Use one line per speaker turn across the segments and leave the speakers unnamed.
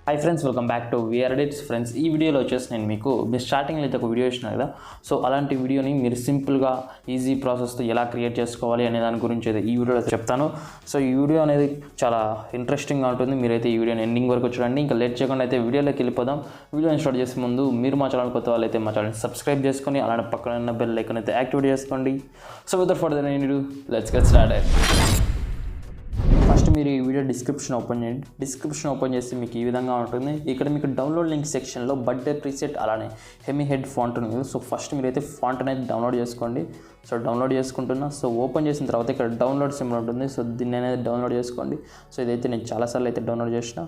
Hi friends, welcome back to VREdits. Friends, ఈ వీడియోలో వచ్చేసి నేను మీకు స్టార్టింగ్లో అయితే ఒక వీడియో ఇచ్చినా కదా. సో అలాంటి వీడియోని మీరు సింపుల్గా ఈజీ ప్రాసెస్తో ఎలా క్రియేట్ చేసుకోవాలి అనే దాని గురించి అయితే ఈ వీడియోలో చెప్తాను. సో ఈ వీడియో అనేది చాలా ఇంట్రెస్టింగ్గా ఉంటుంది. మీరైతే ఈ వీడియోని ఎండింగ్ వరకు చూడండి. ఇంకా లేట్ చేయకుండా అయితే వీడియోలోకి వెళ్ళిపోదాం. వీడియోని స్టార్ట్ చేసే ముందు మీరు మా ఛానల్ కొత్త వాళ్ళైతే మా ఛానల్ని సబ్స్క్రైబ్ చేసుకొని అలానే పక్కన ఉన్న బెల్ ఐకాన్ అయితే యాక్టివేట్ చేసుకోండి. So without further any let's get started. First మీరు ఈ వీడియో డిస్క్రిప్షన్ ఓపెన్ చేయండి. డిస్క్రిప్షన్ ఓపెన్ చేసి మీకు ఈ విధంగా ఉంటుంది. ఇక్కడ మీకు డౌన్లోడ్ లింక్ సెక్షన్లో బర్త్డే ప్రీసెట్ అలానే హెమీ హెడ్ ఫాంట్ ఉంది. సో ఫస్ట్ మీరైతే ఫాంట్ అనేది డౌన్లోడ్ చేసుకోండి. సో డౌన్లోడ్ చేసుకుంటున్నా. సో ఓపెన్ చేసిన తర్వాత ఇక్కడ డౌన్లోడ్ సింబల్ ఉంటుంది. సో దీన్ని అనేది డౌన్లోడ్ చేసుకోండి. సో ఇదైతే నేను చాలాసార్లు అయితే డౌన్లోడ్ చేసిన.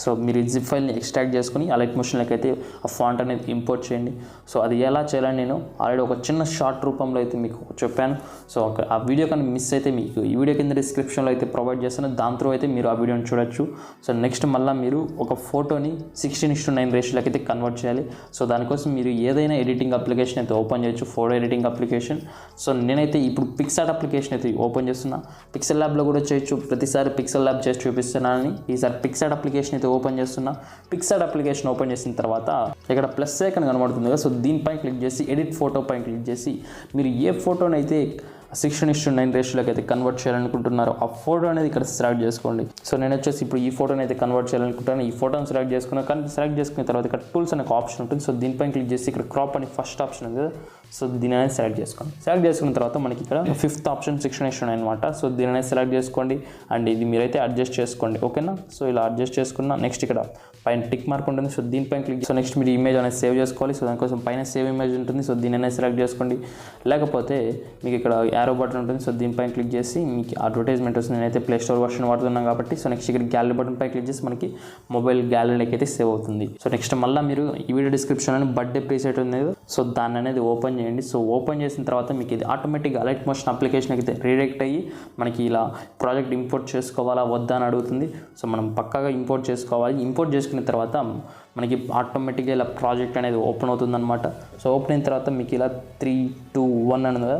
సో మీరు ఈ జిప్ ఫైల్ని ఎక్స్ట్రాక్ట్ చేసుకుని అలైట్ మోషన్లోకి అయితే ఆ ఫాంట్ అనేది ఇంపోర్ట్ చేయండి. సో అది ఎలా చేయాలని నేను ఆల్రెడీ ఒక చిన్న షార్ట్ రూపంలో అయితే మీకు చెప్పాను. సో ఆ వీడియో కానీ మిస్ అయితే మీకు ఈ వీడియో కింద డిస్క్రిప్షన్లో అయితే ప్రొవైడ్ చేస్తాను. దాని త్రూ అయితే మీరు ఆ వీడియోని చూడొచ్చు. సో నెక్స్ట్ మళ్ళీ మీరు ఒక ఫోటోని 16:9 రేషియోలోకి అయితే కన్వర్ట్ చేయాలి. సో దానికోసం మీరు ఏదైనా ఎడిటింగ్ అప్లికేషన్ అయితే ఓపెన్ చేయొచ్చు, ఫోటో ఎడిటింగ్ అప్లికేషన్. సో నేనైతే ఇప్పుడు పిక్సార్ట్ అప్లికేషన్ అయితే ఓపెన్ చేస్తున్నా. పిక్సెల్ ల్యాబ్లో కూడా చేయొచ్చు. ప్రతిసారి పిక్సెల్ ల్యాబ్ చేసి చూపిస్తున్నానని ఈసారి పిక్సార్ట్ అప్లికేషన్ అయితే ఓపెన్ చేస్తున్నా. పిక్సార్ట్ అప్లికేషన్ ఓపెన్ చేసిన తర్వాత ఇక్కడ ప్లస్ ఐకాన్ కనబడుతుంది కదా. సో దీనిపైన క్లిక్ చేసి ఎడిట్ ఫోటో పైన క్లిక్ చేసి మీరు ఏ ఫోటోనైతే 16:9 రేషియోలోకి అయితే కన్వర్ట్ చేయాలనుకుంటున్నారో ఆ ఫోటో అనేది ఇక్కడ సెలెక్ట్ చేసుకోండి. సో నేను వచ్చేసి ఇప్పుడు ఈ ఫోటోని అయితే కన్వర్ట్ చేయాలనుకుంటాను. ఈ ఫోటోని సెలెక్ట్ చేసుకున్నా. కానీ సెలెక్ట్ చేసుకున్న తర్వాత ఇక్కడ టూల్స్ అనే ఒక ఆప్షన్ ఉంటుంది. సో దీనిపైన క్లిక్ చేసి ఇక్కడ క్రాప్ అని ఫస్ట్ ఆప్షన్ ఉంది కదా. సో దీని అనేది సెలెక్ట్ చేసుకోండి. సెలెక్ట్ చేసుకున్న తర్వాత మనకి ఇక్కడ 5th ఆప్షన్ 16:9 అనమాట. సో దీని అనేది సెలెక్ట్ చేసుకోండి. అండ్ ఇది మీరైతే అడ్జస్ట్ చేసుకోండి. ఓకేనా. సో ఇలా అడ్జస్ట్ చేసుకున్నా. నెక్స్ట్ ఇక్కడ పైన టిక్ మార్క్ ఉంటుంది. సో దీనిపైన క్లిక్. సో నెక్స్ట్ మీరు ఇమేజ్ అనేది సేవ్ చేసుకోవాలి. సో దానికోసం పైన సేవ్ ఇమేజ్ ఉంటుంది. సో దీని అనేది సెలెక్ట్ చేసుకోండి. లేకపోతే మీకు ఇక్కడ యారో బటన్ ఉంటుంది. సో దీనిపైన క్లిక్ చేసి మీకు అడ్వర్టైజ్మెంట్ వస్తుంది. నేనైతే ప్లే స్టోర్ వర్షన్ వాడుతున్నాం కాబట్టి. సో నెక్స్ట్ ఇక్కడ గ్యాలరీ బటన్ పై క్లిక్ చేసి మనకి మొబైల్ గ్యాలరీలోకి అయితే సేవ్ అవుతుంది. సో నెక్స్ట్ మళ్ళీ మీరు ఈ వీడియో డిస్క్రిప్షన్ అని బర్త్డే ప్రీసెట్ ఉంది. సో దాన్ని అనేది ఓపెన్ చేయండి. సో ఓపెన్ చేసిన తర్వాత మీకు ఇది ఆటోమేటిక్గా అలైట్ మోషన్ అప్లికేషన్ అయితే రీడైరెక్ట్ అయ్యి మనకి ఇలా ప్రాజెక్ట్ ఇంపోర్ట్ చేసుకోవాలా వద్దా అని అడుగుతుంది. సో మనం పక్కాగా ఇంపోర్ట్ చేసుకోవాలి. ఇంపోర్ట్ చేసుకున్న తర్వాత మనకి ఆటోమేటిక్గా ఇలా ప్రాజెక్ట్ అనేది ఓపెన్ అవుతుంది అనమాట. సో ఓపెన్ అయిన తర్వాత మీకు ఇలా 3, 2, 1 అని కదా.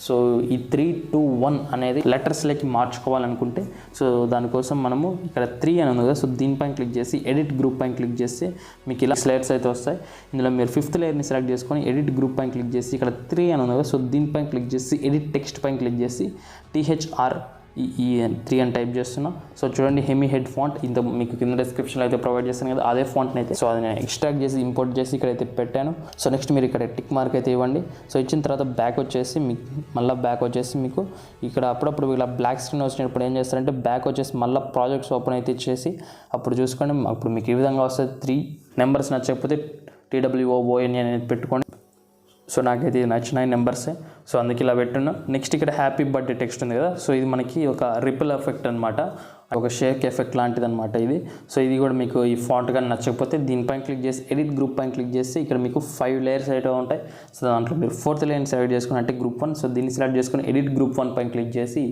సో ఈ 3, 2, 1 అనేది లెటర్స్లోకి మార్చుకోవాలనుకుంటే సో దానికోసం మనము ఇక్కడ 3 అని ఉంది కదా. సో దీనిపైన క్లిక్ చేసి ఎడిట్ గ్రూప్ పైన క్లిక్ చేస్తే మీకు ఇలా స్లైడ్స్ అయితే వస్తాయి. ఇందులో మీరు 5th లేయర్ని సెలెక్ట్ చేసుకొని ఎడిట్ గ్రూప్ పైన క్లిక్ చేసి ఇక్కడ 3 అని ఉంది కదా. సో దీనిపైన క్లిక్ చేసి ఎడిట్ టెక్స్ట్ పైన క్లిక్ చేసి THR3 అని టైప్ చేస్తున్నా. సో చూడండి హెమీ హెడ్ ఫాంట్ ఇంత మీకు కింద డిస్క్రిప్షన్లో అయితే ప్రొవైడ్ చేస్తాను కదా. అదే ఫాంట్ని అయితే సో అది నేను ఎక్స్ట్రాక్ట్ చేసి ఇంపోర్ట్ చేసి ఇక్కడైతే పెట్టాను. సో నెక్స్ట్ మీరు ఇక్కడ టిక్ మార్క్ అయితే ఇవ్వండి. సో ఇచ్చిన తర్వాత బ్యాక్ వచ్చేసి మీకు మళ్ళీ బ్యాక్ వచ్చేసి మీకు ఇక్కడ అప్పుడప్పుడు ఇలా బ్లాక్ స్క్రీన్ వచ్చినప్పుడు ఏం చేస్తారంటే బ్యాక్ వచ్చేసి మళ్ళీ ప్రాజెక్ట్స్ ఓపెన్ అయితే ఇచ్చేసి అప్పుడు చూసుకోండి. అప్పుడు మీకు ఈ విధంగా వస్తుంది. 3 నెంబర్స్ నచ్చకపోతే TWOON అనేది పెట్టుకోండి. సో నాకైతే ఇది నచ్చిన నెంబర్సే. సో అందుకే ఇలా పెట్టున్నా. నెక్స్ట్ ఇక్కడ హ్యాపీ బర్త్డే టెక్స్ట్ ఉంది కదా. సో ఇది మనకి ఒక రిపుల్ ఎఫెక్ట్ అనమాట, ఒక షేక్ ఎఫెక్ట్ లాంటిది అనమాట ఇది. సో ఇది కూడా మీకు ఈ ఫాంట్ కానీ నచ్చకపోతే దీనిపైన క్లిక్ చేసి ఎడిట్ గ్రూప్ పైన క్లిక్ చేసి ఇక్కడ మీకు 5 లేయర్స్ అయితే ఉంటాయి. సో దాంట్లో మీరు 4th లేయర్ని సెలెక్ట్ చేసుకుని అంటే గ్రూప్ 1. సో దీన్ని సెలెక్ట్ చేసుకుని ఎడిట్ గ్రూప్ 1 పైన క్లిక్ చేసి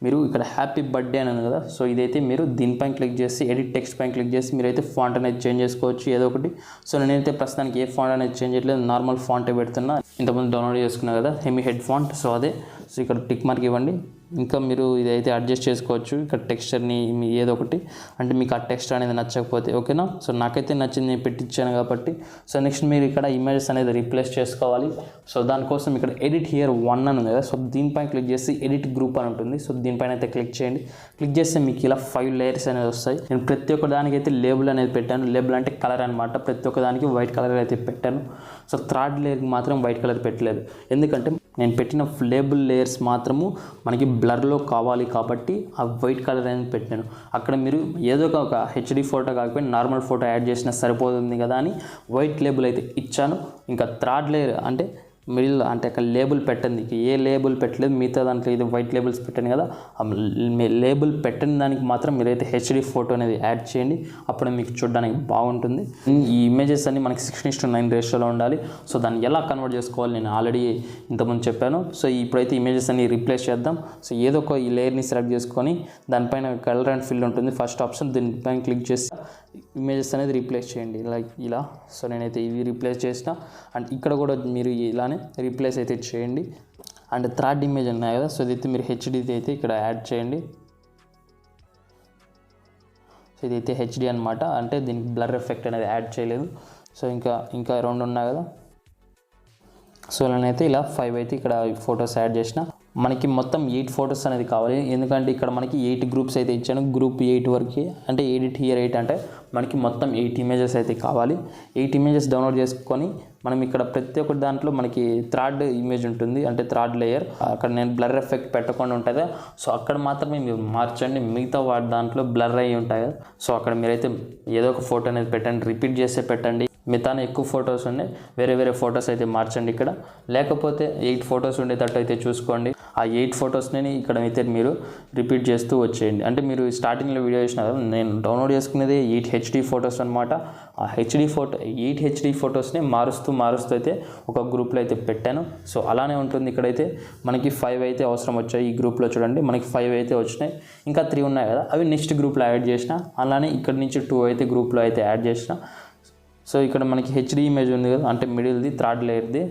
మీరు ఇక్కడ హ్యాపీ బర్త్డే అని ఉంది కదా. సో ఇదైతే మీరు దీనిపైన క్లిక్ చేసి ఎడిట్ టెక్స్ట్ పైన క్లిక్ చేసి మీరైతే ఫాంట్ అనేది చేంజ్ చేసుకోవచ్చు ఏదో ఒకటి. సో నేనైతే ప్రస్తుతానికి ఏ ఫాంట్ అనేది చేంజ్ చేయట్లేదు, నార్మల్ ఫాంటే పెడుతున్నా. ఇంతకుముందు డౌన్లోడ్ చేసుకున్నా కదా హెమీ హెడ్ ఫాంట్. సో అదే. సో ఇక్కడ టిక్ మార్క్ ఇవ్వండి. ఇంకా మీరు ఇదైతే అడ్జస్ట్ చేసుకోవచ్చు ఇక్కడ టెక్స్చర్ని ఏదో ఒకటి, అంటే మీకు ఆ టెక్స్చర్ అనేది నచ్చకపోతే. ఓకేనా. సో నాకైతే నచ్చింది నేను పెట్టించాను కాబట్టి. సో నెక్స్ట్ మీరు ఇక్కడ ఇమేజెస్ అనేది రీప్లేస్ చేసుకోవాలి. సో దానికోసం ఇక్కడ ఎడిట్ హియర్ 1 అని ఉంది కదా. సో దీనిపైన క్లిక్ చేసి ఎడిట్ గ్రూప్ అని ఉంటుంది. సో దీనిపైన అయితే క్లిక్ చేయండి. క్లిక్ చేస్తే మీకు ఇలా 5 లేయర్స్ అనేది వస్తాయి. నేను ప్రతి ఒక్క దానికి అయితే లేబుల్ అనేది పెట్టాను. లేబుల్ అంటే కలర్ అనమాట. ప్రతి ఒక్క దానికి వైట్ కలర్ అయితే పెట్టాను. సో 3rd లేయర్కి మాత్రం వైట్ కలర్ పెట్టలేదు. ఎందుకంటే నేను పెట్టిన లేబుల్ లేయర్స్ మాత్రము మనకి బ్లర్లో కావాలి కాబట్టి ఆ వైట్ కలర్ అనేది పెట్టాను. అక్కడ మీరు ఏదో ఒక హెచ్డి ఫోటో కాకపోయినా నార్మల్ ఫోటో యాడ్ చేసినా సరిపోతుంది కదా అని వైట్ లేబుల్ అయితే ఇచ్చాను. ఇంకా 3rd లేయర్ అంటే మిడిల్ అంటే అక్కడ లేబుల్ పెట్టండి, ఏ లేబుల్ పెట్టలేదు, మిగతా దాంట్లో ఇది వైట్ లేబుల్స్ పెట్టాను కదా, ఆ లేబుల్ పెట్టిన దానికి మాత్రం మీరైతే హెచ్డి ఫోటో అనేది యాడ్ చేయండి, అప్పుడు మీకు చూడడానికి బాగుంటుంది. ఈ ఇమేజెస్ అన్ని మనకి 16:9 రేషియోలో ఉండాలి. సో దాన్ని ఎలా కన్వర్ట్ చేసుకోవాలి నేను ఆల్రెడీ ఇంతకుముందు చెప్పాను. సో ఇప్పుడైతే ఇమేజెస్ అన్ని రీప్లేస్ చేద్దాం. సో ఏదో ఒక ఈ లేయర్ని సెలెక్ట్ చేసుకొని దానిపైన కలర్ అండ్ ఫిల్ ఉంటుంది ఫస్ట్ ఆప్షన్, దీనిపైన క్లిక్ చేసి ఇమేజెస్ అనేది రీప్లేస్ చేయండి లైక్ ఇలా. సో నేనైతే ఇవి రీప్లేస్ చేసిన, అండ్ ఇక్కడ కూడా మీరు ఇలానే రీప్లేస్ అయితే చేయండి. అండ్ థర్డ్ ఇమేజ్ ఉన్నాయి కదా, సో ఇదైతే మీరు హెచ్డిది అయితే ఇక్కడ యాడ్ చేయండి. సో ఇదైతే హెచ్డి అనమాట, అంటే దీనికి బ్లర్ ఎఫెక్ట్ అనేది యాడ్ చేయలేదు. సో ఇంకా 2 ఉన్నాయి కదా, సో నేనైతే ఇలా 5 అయితే ఇక్కడ ఫొటోస్ యాడ్ చేసిన. మనకి మొత్తం 8 ఫొటోస్ అనేది కావాలి, ఎందుకంటే ఇక్కడ మనకి 8 గ్రూప్స్ అయితే ఇచ్చాను, గ్రూప్ 8 వరకు, అంటే ఎడిట్ హియర్ 8 అంటే మనకి మొత్తం 8 ఇమేజెస్ అయితే కావాలి. 8 ఇమేజెస్ డౌన్లోడ్ చేసుకొని మనం ఇక్కడ ప్రతి ఒక్క దాంట్లో మనకి థర్డ్ ఇమేజ్ ఉంటుంది, అంటే థర్డ్ లేయర్, అక్కడ నేను బ్లర్ ఎఫెక్ట్ పెట్టకుండా ఉంటుంది, సో అక్కడ మాత్రమే మీరు మార్చండి, మిగతా వాటి దాంట్లో బ్లర్ అయ్యి ఉంటాయి కదా, సో అక్కడ మీరైతే ఏదో ఒక ఫోటో అనేది పెట్టండి, రిపీట్ చేసే పెట్టండి. మిగతానే ఎక్కువ ఫొటోస్ ఉన్నాయి, వేరే ఫొటోస్ అయితే మార్చండి ఇక్కడ, లేకపోతే 8 ఫొటోస్ ఉండేటట్టు అయితే చూసుకోండి. ఆ 8 ఫొటోస్ని ఇక్కడ అయితే మీరు రిపీట్ చేస్తూ వచ్చేయండి. అంటే మీరు స్టార్టింగ్లో వీడియో చేసిన కదా, నేను డౌన్లోడ్ చేసుకునేది 8 హెచ్డి ఫొటోస్ అనమాట. ఆ 8 హెచ్డి ఫొటోస్ని మారుస్తూ అయితే ఒక గ్రూప్లో అయితే పెట్టాను. సో అలానే ఉంటుంది. ఇక్కడైతే మనకి 5 అయితే అవసరం వచ్చాయి, ఈ గ్రూప్లో చూడండి మనకి 5 అయితే వచ్చినాయి, ఇంకా 3 ఉన్నాయి కదా, అవి నెక్స్ట్ గ్రూప్లో యాడ్ చేసిన. అలానే ఇక్కడ నుంచి 2 అయితే గ్రూప్లో అయితే యాడ్ చేసిన. సో ఇక్కడ మనకి హెచ్డి ఇమేజ్ ఉంది కదా, అంటే మిడిల్ది థర్డ్ లేయర్ది.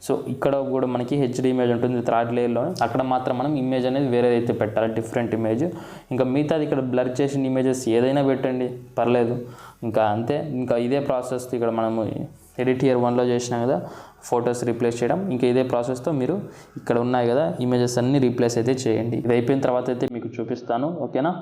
సో ఇక్కడ కూడా మనకి హెచ్డి ఇమేజ్ ఉంటుంది థర్డ్ లేయర్లో, అక్కడ మాత్రం మనం ఇమేజ్ అనేది వేరేదైతే పెట్టాలి, డిఫరెంట్ ఇమేజ్. ఇంకా మిగతాది ఇక్కడ బ్లర్ చేసిన ఇమేజెస్ ఏదైనా పెట్టండి పర్లేదు, ఇంకా అంతే. ఇంకా ఇదే ప్రాసెస్ ఇక్కడ మనము ఎడిట్ హియర్ 1లో చేసినాం కదా ఫొటోస్ రీప్లేస్ చేయడం, ఇంకా ఇదే ప్రాసెస్తో మీరు ఇక్కడ ఉన్నాయి కదా ఇమేజెస్ అన్ని రీప్లేస్ అయితే చేయండి. ఇది అయిపోయిన తర్వాత అయితే మీకు చూపిస్తాను, ఓకేనా.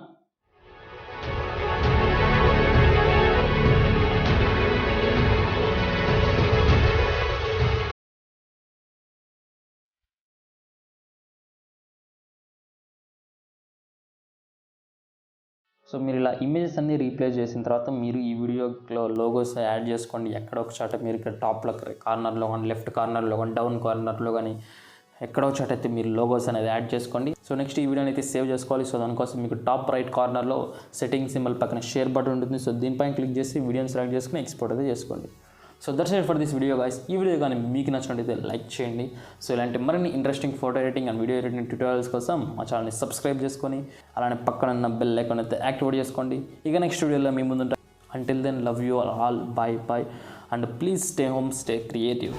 సో మీరు ఇలా ఇమేజెస్ అన్ని రీప్లేస్ చేసిన తర్వాత మీరు ఈ వీడియోలో లోగోస్ యాడ్ చేసుకోండి. ఎక్కడ ఒక చోట మీరు ఇక్కడ టాప్లో కార్నర్లో కానీ, లెఫ్ట్ కార్నర్లో కానీ, డౌన్ కార్నర్లో కానీ, ఎక్కడో చోట అయితే మీరు లోగోస్ అనేది యాడ్ చేసుకోండి. సో నెక్స్ట్ ఈ వీడియోని అయితే సేవ్ చేసుకోవాలి. సో దానికోసం మీకు టాప్ రైట్ కార్నర్లో సెట్టింగ్ సింబల్ పక్కన షేర్ బటన్ ఉంటుంది. సో దీనిపైన క్లిక్ చేసి వీడియోని సెలెక్ట్ చేసుకుని ఎక్స్పోర్ట్ అయితే చేసుకోండి. So that's it for this video guys. ఈ వీడియో కానీ మీకు నచ్చినట్లయితే లైక్ చేయండి. సో ఇలాంటి మరిన్ని interesting photo editing and video editing tutorials కోసం మా ఛానల్ని సబ్స్క్రైబ్ చేసుకొని అలానే పక్కన ఉన్న బెల్ ఐకాన్ అయితే యాక్టివేట్ చేసుకోండి. ఇక నెక్స్ట్ వీడియోలో మీ ముందు ఉంటాను. Until then love you all, bye and please stay home, stay creative.